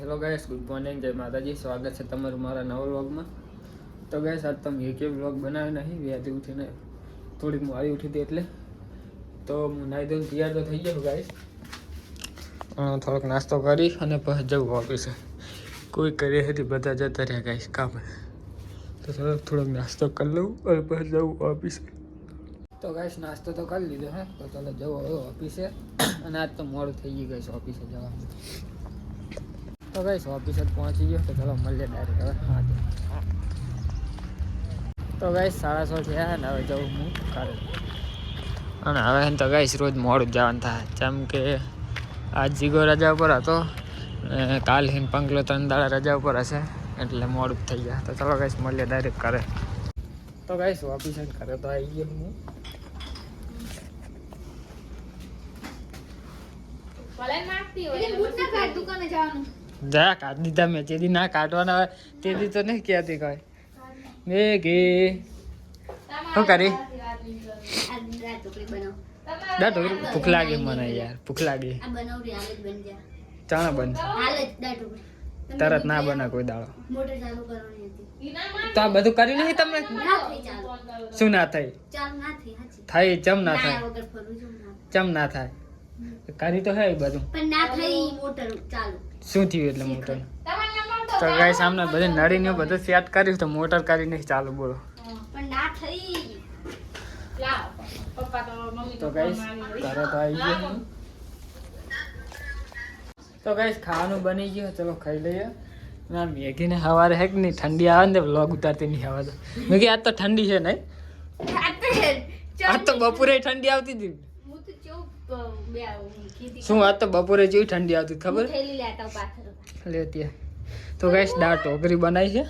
Hello guys, good morning, જય માતાજી. સ્વાગત છે તમારું મારા નવા વ્લોગમાં. તો ગાઈસ, આજ તમે એક વ્લોગ બનાવ્યો નહીં. વ્યાજે ઉઠીને થોડીક મોડી ઉઠી હતી એટલે તો હું નાહી ધોઈને તૈયાર તો થઈ ગયો ગાઈસ. થોડોક નાસ્તો કરી અને પછી જવું ઓફિસે. કોઈ કરી હતી, બધા જતા રહ્યા ગાઈસ કામે. તો થોડોક નાસ્તો કરી લઉં અને પછી જવું ઓફિસે. તો ગાઈસ, નાસ્તો તો કરી લીધો હે. તો ચાલો જવું હવે ઓફિસે. અને આજ તો મોડું થઈ ગયું ગાઈસ ઓફિસે જવાનું. તો ગાઈસ ઓફિસે પહોંચી ગયો. તો ચાલો મળીએ ડાયરેક્ટ હવે. હા તો ગાઈસ 6:30 થયા ને હવે જવું હું કાલે. અને હવે તો ગાઈસ રોજ મોડું જવાનું થાય. જેમ કે આજ જીગો રજા ઉપર હતો, કાલ હિન પંકલો 3 દાડા રજા ઉપર હશે એટલે મોડું થઈ ગયા. તો ચાલો ગાઈસ મળીએ ડાયરેક્ટ કરે. તો ગાઈસ ઓફિસે ઘરે તો આવી ગયો હું. જા કાઢ દીધા મેં. તેથી ના કાઢવાના હોય તેથી તો નહીં કહેતી કઈ. મેં કે શું કરી ભૂખ લાગે મને યાર, ભૂખ લાગે. ચાણા બન તરત ના બના કોઈ દાડો. તો આ બધું કર્યું નહીં તમે? શું ના થઈ? થઈ ચમ ના થાય? ચમ ના થાય? કરી તો હે બધું. શું થયું એટલે મોટર? તો ગાઈસ સામને બધી નળીને બધું સેટ કર્યું તો મોટર કરી નહીં ચાલુ. બોલો. તો ગાઈસ ઘરે તો આવી ગયો. તો ગાઈસ ખાવાનું બની ગયું. ચલો ખાઈ લઈએ. ના મેગી ને સવારે હે કે નહીં ઠંડી આવે ને વ્લોગ ઉતારતી નહીં આવે તો મેગી આજ તો ઠંડી છે નહીં? આજ તો બપોરે ઠંડી આવતી હતી. શું આજ તો બપોરે જેવી ઠંડી આવતી ખબર લેતી. તો ગાઈસ દાળ ઢોકરી બનાવી છે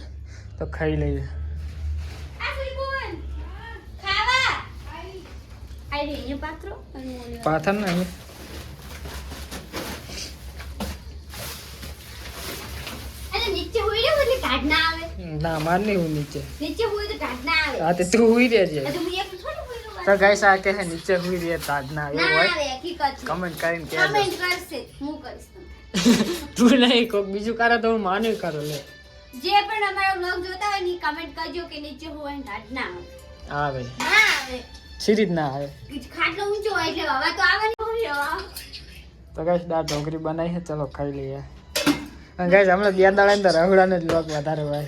તો ખાઈ લઈએ. પાથર ને ના માર નહીં હું નીચે. હા તો તું હુઈ રહેજે. તો ગાઈસ આ કે નીચે હુઈ રહે તાજ ના આવે હોય કમેન્ટ કરીને કહેજો. તું નહીં કોક બીજું કરે તો હું માને કરો લે. જે પણ અમારો વ્લોગ જોતા હોય ની કમેન્ટ કરજો કે નીચે હોય તાજ ના આવે. ના આવે. સીધી ના આવે. ખાટલો ઊંચો હોય એટલે હવા તો આવે ને. તો ગાઈસ દાળ ઢોકરી બનાવી છે. ચલો ખાઈ લઈએ. અને ગાઈસ હમણાં 2 દાડા અંદર રહોડાને જ વ્લોગ વધારે હોય.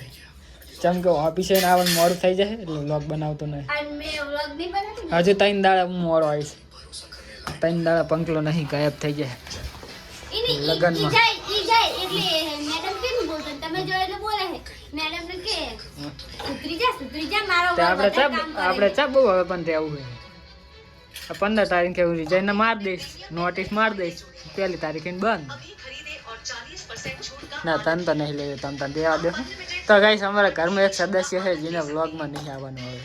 જેમ કે ઓફિસે આવવાનું મોડું થઈ જાય એટલે વ્લોગ બનાવતો નહીં. હજુ 3 દાડા હું મોડો આવીશ. 3 દાડા પંકલો નહીં ગાયબ થઈ જાય લગનમાં. આપણે ચા બહુ હવે પણ રહેવું હોય. 15 તારીખે હું રિઝાઇન માર દઈશ, નોટિસ માર દઈશ. 1 તારીખે બંધ. ના તન તો નહીં લઈએ, તન તો દેવા દે. તો ગાઈસ અમારા ઘરમાં એક સદસ્ય છે જેને વ્લોગમાં નહીં આવવાનું હવે.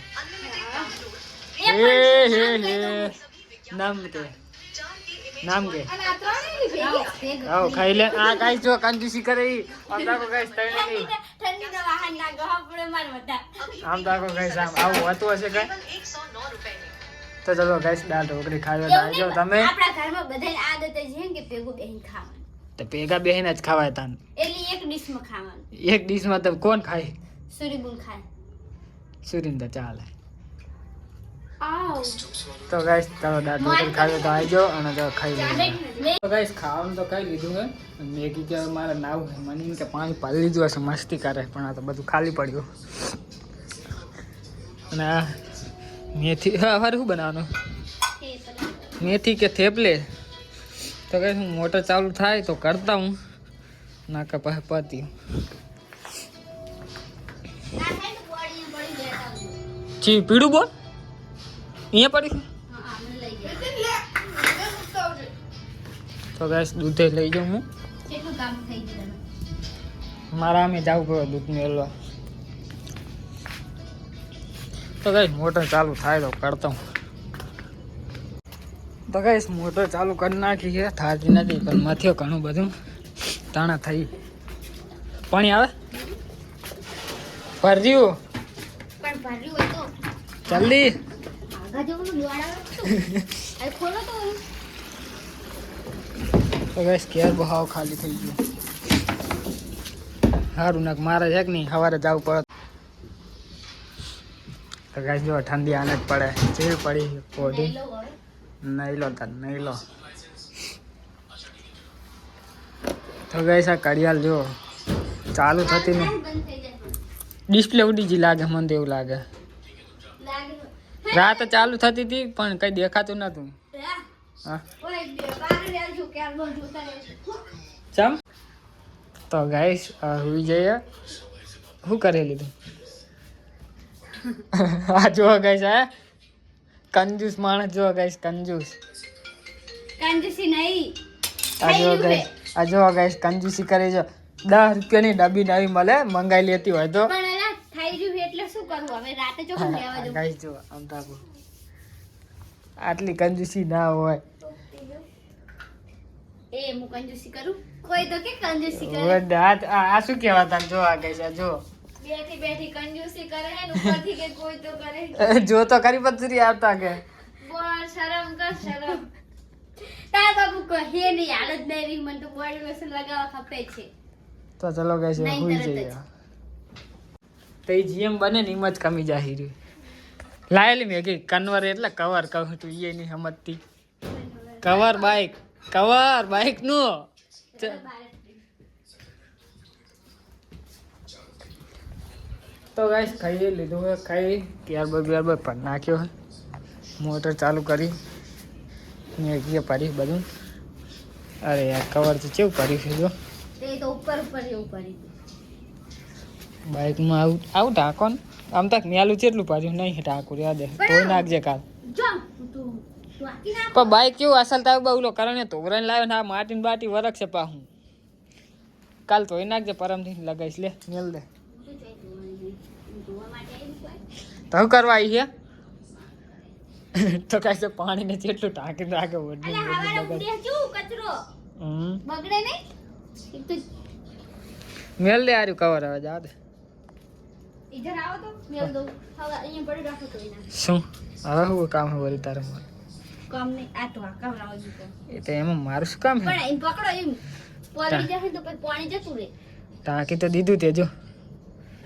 નામ કે આવો ખાઈ લે. આ ગાઈસ જો કંજૂસી કરે આમ તાકો ગાઈસ તઈને નહીં ઠંડીનો વાહન ના ગહા પડે માર વટા. આમ તાકો ગાઈસ આમ આવું હોતું હશે કઈ. તો ચલો ગાઈસ દાળ ઢોકરી ખાવા તો આવજો તમે. આપણા ઘરમાં બધાય આદત છે કે ભેગું બેહીને ખાવાનું. તો ભેગા બેહીને જ ખવાય તાન. એટલે એક ડીશમાં ખાવાનું. એક ડીશમાં તો કોણ ખાય? સુરીબુન ખાય. સુરીન તો ચાલે. તો ગાઈસ ચાલો દાળ ઢોકરી ખાવા તો આવજો અને તો ખાઈ લઈએ. તો ગાઈસ ખાવાનું તો ખાઈ લીધું હે. મેગી કે મારે નાવ મને કે પાણી પાડી લીધું હશે મસ્તી કરે પણ આ તો બધું ખાલી પડ્યું. અને આ મેથી હવે શું બનાવવાનું? મેથી કે થેપલે? તો ગાઈસ હું મોટર ચાલુ થાય તો કરતા હું ના કે પછી પતી. જી પીડું બોલ અહીંયા પડી. તો ગાઈસ દૂધે લઈ જાઉં હું. મારા અમે જવું પડે દૂધ મેળવા. તો ગાઈસ મોટર ચાલુ થાય તો કરતા હું. તો ગાઈસ મોટર ચાલુ કરી નાખી છે. થાતી નથી પણ મથ્યો ઘણું બધું તાણા થઈ. પાણી આવે ભર્યું જલ્દી. તો ગાઈસ કેર બહાવ ખાલી થઈ ગયો. સારું નાખ મારે છે કે નહીં સવારે જવું પડે તો ગાઈસ જો ઠંડી આને જ પડે જેવી પડી પોડી લઈ લઉં હવે. નહીં લો તાર નહીં લો તો ગાઈસ આ ઘડિયાળ જો ચાલુ થતી ને બંધ થઈ જાય. ડિસ્પ્લે ઉડી જી લાગે મને તો એવું લાગે લાગે. રાત ચાલુ થતી હતી પણ કઈ દેખાતું નતું હા. હા ઓય બે બાર રહેજો ક્યાર બહુ જોતા રહેજો. ચમ તો ગાઈસ હુઈ જઈએ શું કરી લીધું આ જો ગાઈસ આ કંજૂસ માણસ જો ગાઈસ કંજૂસ કંજૂસી નહીં. આ જો ગાઈસ કંજૂસી કરે જો 10 રૂપિયાની ડબ્બી નવી મળે મંગાઈ લેતી હોય તો પણ એલા થઈ રહ્યું એટલે શું કરવું હવે રાતે ચોખ્ખું લેવા દઉં. ગાઈસ જો આમ તાકો આટલી કંજૂસી ના હોય એ હું કંજૂસી કરું કોઈ તો કે કંજૂસી કરે આ શું કહેવાતા જો આ ગાઈસ આ જો બેઠી બેઠી કંજૂસી કરે ને ઉપરથી કે કોઈ તો કરે. જો તો ખરી પથરી આવતા કે બોલ શરમ કર શરમ. તાર બાપુ કહે નહીં હાલ જ નહીં રહી મને તો બોડી લોશન લગાવવા ખપે છે. તો ચલો ગાઈસ નહીં હુઈ તરત જ. જઈએ તો એ જીએમ બને ને એમ જ કમી જાહી રહ્યું લાયેલી મેં કઈ કન્વર એટલે કવર કહું તું એ નહીં સમજતી કવર બાઈક નું તો ગાઈસ ખાઈ લીધું હોય ખાઈ ત્યારબાદ પર નાખ્યો હોય મોટર ચાલુ કરી મેં ભરી બધું અરે યાર કવર તો કેવું કર્યું છે જો તે તો ઉપર ઉપર એવું કરી દીધું. બાઇકમાં આવું ટાંકો ને આમ તક મેલું કેટલું પાડ્યું નહીં ટાંકું યાદ ધોઈ નાખજે કાલ જો તું વાકી ના પણ બાઇક કેવું અસલ તાવ બહુ કરણે તોવરાને લાવ્યો ને આ માટીને બાટી વરખ છે પાહું કાલ ધોઈ નાખજે પરમથી લગાઈશ લે મેલ દે જોવા માટે આવ્યું કોઈ? તો શું કરવા આવી છે તો કાંઈ છે પાણીને જેટલું ટાંકીને રાખે અલા હવારે ઉડે શું કચરો બગડે નહીં એક તો મેલ દે આર્યું કવર હવે જા દે ઇધર આવો તો મેલ દઉં હવે અહીંયા પડી રાખો તો એના શું હવે શું કામ છે વળી તારે મારે કામ નહીં આ તો આ કામ લાવો જીતો એ તો એમાં મારું શું કામ છે પણ એમ પકડો એમ પલળી જશે તો પછી પાણી જતું રહે ટાંકી તો દીધું તે જો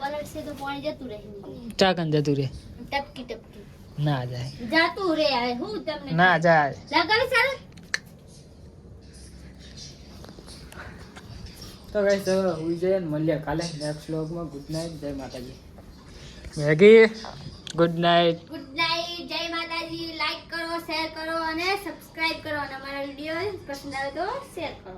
પલળશે તો પાણી જતું રહે ચાકન જતું રે ટપકી ટપકી ના જાય જાતું રે આ હું તમને ના જાય લગાવી સારું તો ગાઈસ હવે હુઈ જઈએ ને મળીએ કાલે નેક્સ્ટ વ્લોગમાં ગુડ નાઇટ જય માતાજી Maggi good night good night જય માતાજી લાઈક કરો શેર કરો અને સબસ્ક્રાઇબ કરો અને અમારા વિડીયો પસંદ આવે તો શેર કરો